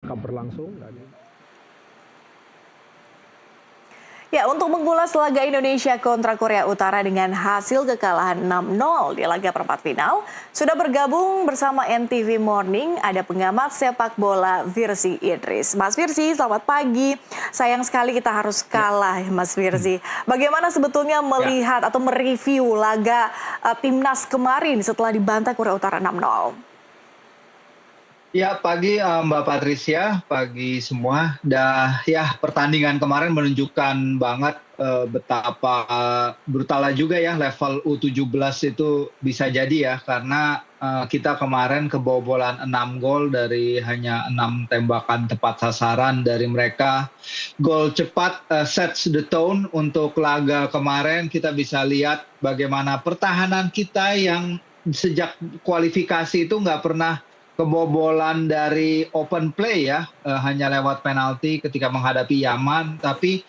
berlangsung dan Ya, untuk mengulas laga Indonesia kontra Korea Utara dengan hasil kekalahan 6-0 di laga perempat final, sudah bergabung bersama NTV Morning ada pengamat sepak bola Virsi Idris. Mas Virsi, selamat pagi. Sayang sekali kita harus ya, kalah, Mas Virsi. Bagaimana sebetulnya ya, melihat atau mereview laga timnas kemarin setelah dibantai Korea Utara 6-0? Ya, pagi Mbak Patricia, pagi semua. Ya, pertandingan kemarin menunjukkan banget betapa brutalnya juga ya level U17 itu bisa jadi ya, karena kita kemarin kebobolan 6 gol dari hanya 6 tembakan tepat sasaran dari mereka. Gol cepat sets the tone untuk laga kemarin. Kita bisa lihat bagaimana pertahanan kita yang sejak kualifikasi itu nggak pernah kebobolan dari open play ya, hanya lewat penalti ketika menghadapi Yaman. Tapi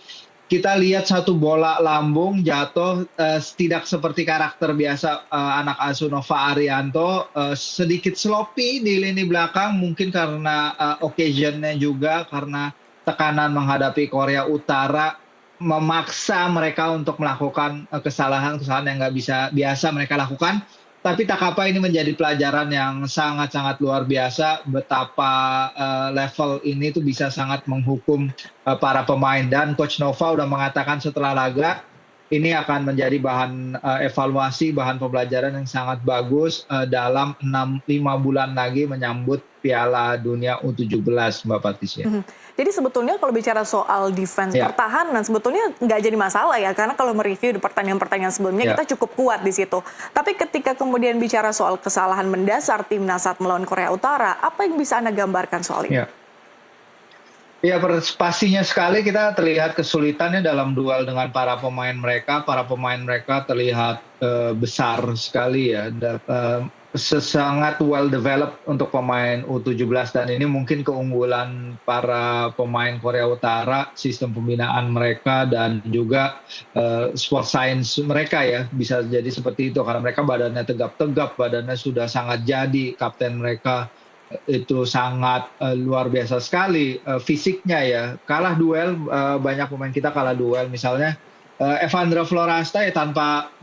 kita lihat satu bola lambung jatuh, tidak seperti karakter biasa anak asuh Nova Arianto, sedikit sloppy di lini belakang, mungkin karena occasion-nya juga, karena tekanan menghadapi Korea Utara memaksa mereka untuk melakukan kesalahan-kesalahan yang nggak biasa mereka lakukan. Tapi tak apa, ini menjadi pelajaran yang sangat-sangat luar biasa betapa level ini tuh bisa sangat menghukum para pemain. Dan Coach Nova udah mengatakan setelah laga, ini akan menjadi bahan evaluasi, bahan pembelajaran yang sangat bagus dalam 5 bulan lagi menyambut Piala Dunia U17, Mbak Patricia. Jadi sebetulnya kalau bicara soal defense Ya, pertahanan sebetulnya nggak jadi masalah ya, karena kalau mereview di pertandingan-pertandingan sebelumnya ya, kita cukup kuat di situ. Tapi ketika kemudian bicara soal kesalahan mendasar timnas saat melawan Korea Utara, apa yang bisa Anda gambarkan soal ini? ya. Ya, pastinya sekali kita terlihat kesulitannya dalam duel dengan para pemain mereka. Para pemain mereka terlihat besar sekali ya, sangat well developed untuk pemain U17, dan ini mungkin keunggulan para pemain Korea Utara, sistem pembinaan mereka dan juga sport science mereka ya, bisa jadi seperti itu karena mereka badannya tegap-tegap, badannya sudah sangat jadi, kapten mereka itu sangat luar biasa sekali fisiknya ya. Kalah duel, banyak pemain kita kalah duel. Misalnya Evandra Florasta ya, tanpa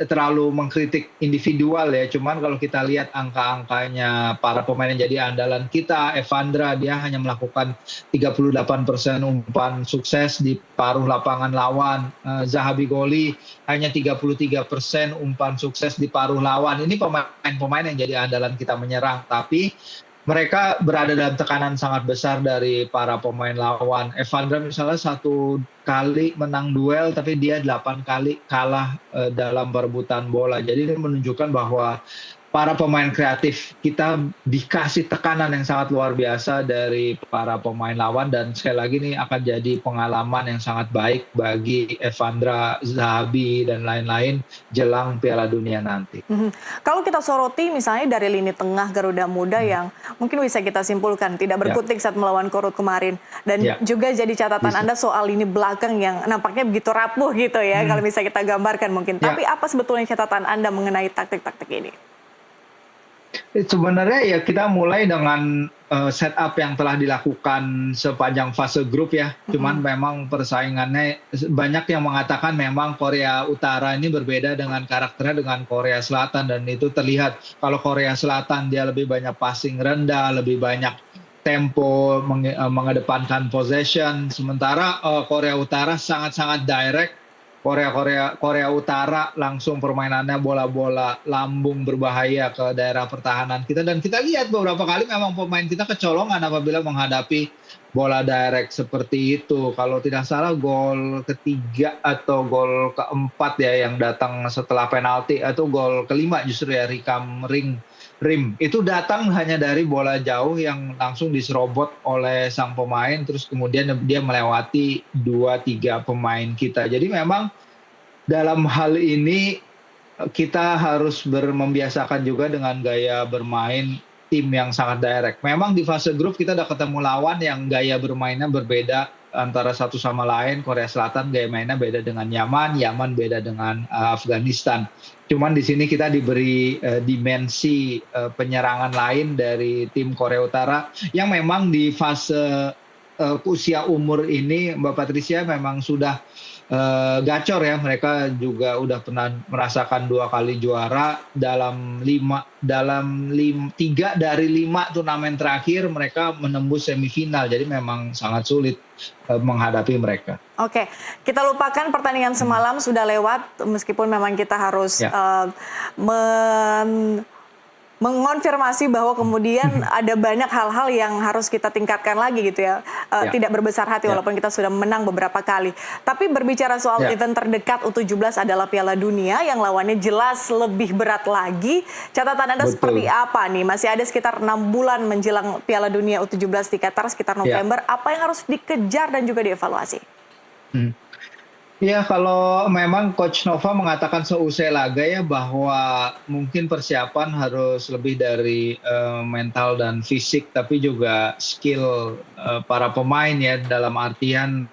terlalu mengkritik individual ya. Cuman kalau kita lihat angka-angkanya para pemain yang jadi andalan kita, Evandra dia hanya melakukan 38% umpan sukses di paruh lapangan lawan. Zahabi Goli hanya 33% umpan sukses di paruh lawan. Ini pemain-pemain yang jadi andalan kita menyerang, tapi mereka berada dalam tekanan sangat besar dari para pemain lawan. Evandra misalnya 1 kali menang duel, tapi dia 8 kali kalah dalam perebutan bola. Jadi ini menunjukkan bahwa para pemain kreatif kita dikasih tekanan yang sangat luar biasa dari para pemain lawan, dan sekali lagi ini akan jadi pengalaman yang sangat baik bagi Evandra, Zahabi, dan lain-lain jelang Piala Dunia nanti. Kalau kita soroti misalnya dari lini tengah Garuda Muda yang mungkin bisa kita simpulkan tidak Ya, berkutik saat melawan Korut kemarin, dan ya, juga jadi catatan bisa. Anda soal lini belakang yang nampaknya begitu rapuh gitu ya kalau Hmm, bisa kita gambarkan mungkin. Ya, Tapi apa sebetulnya catatan Anda mengenai taktik-taktik ini? sebenarnya ya kita mulai dengan setup yang telah dilakukan sepanjang fase grup ya. Cuman memang persaingannya banyak yang mengatakan memang Korea Utara ini berbeda dengan karakternya dengan Korea Selatan, dan itu terlihat kalau Korea Selatan dia lebih banyak passing rendah, lebih banyak tempo, mengedepankan possession, sementara Korea Utara sangat-sangat direct. Korea Utara langsung permainannya bola-bola lambung berbahaya ke daerah pertahanan kita, dan kita lihat beberapa kali memang pemain kita kecolongan apabila menghadapi bola direct seperti itu. Kalau tidak salah gol ketiga atau gol keempat ya yang datang setelah penalti, atau gol kelima justru ya, Rim itu datang hanya dari bola jauh yang langsung diserobot oleh sang pemain, terus kemudian dia melewati 2-3 pemain kita. Jadi memang dalam hal ini kita harus membiasakan juga dengan gaya bermain tim yang sangat direct. Memang di fase grup kita udah ketemu lawan yang gaya bermainnya berbeda antara satu sama lain. Korea Selatan gaya mainnya beda dengan Yaman, Yaman beda dengan Afghanistan. Cuman di sini kita diberi dimensi penyerangan lain dari tim Korea Utara yang memang di fase usia umur ini, Mbak Patricia, memang sudah gacor ya. Mereka juga udah pernah merasakan 2 kali juara dalam 3 dari 5 turnamen terakhir mereka menembus semifinal. Jadi memang sangat sulit menghadapi mereka. Oke, kita lupakan pertandingan semalam sudah lewat, meskipun memang kita harus mengonfirmasi bahwa kemudian ada banyak hal-hal yang harus kita tingkatkan lagi gitu ya. Tidak berbesar hati walaupun kita sudah menang beberapa kali. Tapi berbicara soal event terdekat U17 adalah Piala Dunia yang lawannya jelas lebih berat lagi. Catatan Anda seperti apa nih? Masih ada sekitar 6 bulan menjelang Piala Dunia U17 di Qatar sekitar November. Apa yang harus dikejar dan juga dievaluasi? Ya, kalau memang Coach Nova mengatakan seusai laga ya bahwa mungkin persiapan harus lebih dari mental dan fisik, tapi juga skill para pemain ya, dalam artian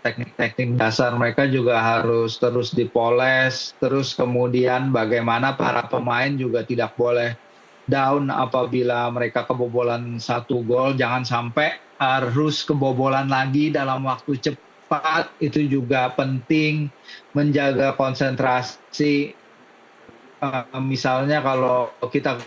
teknik-teknik dasar mereka juga harus terus dipoles, terus kemudian bagaimana para pemain juga tidak boleh down apabila mereka kebobolan 1 gol, jangan sampai harus kebobolan lagi dalam waktu cepat. Itu juga penting, menjaga konsentrasi. Misalnya kalau kita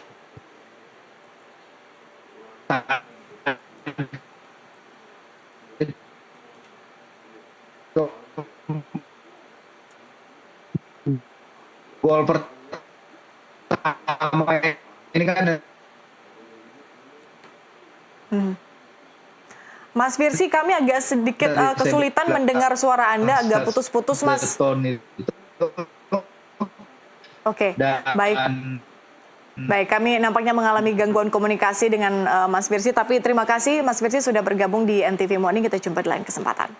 gol pertama ini kan Mas Firsi, kami agak sedikit kesulitan mendengar suara Anda, agak putus-putus, Mas. Oke, baik. Baik, kami nampaknya mengalami gangguan komunikasi dengan Mas Firsi, tapi terima kasih Mas Firsi sudah bergabung di NTV Morning, kita jumpa di lain kesempatan.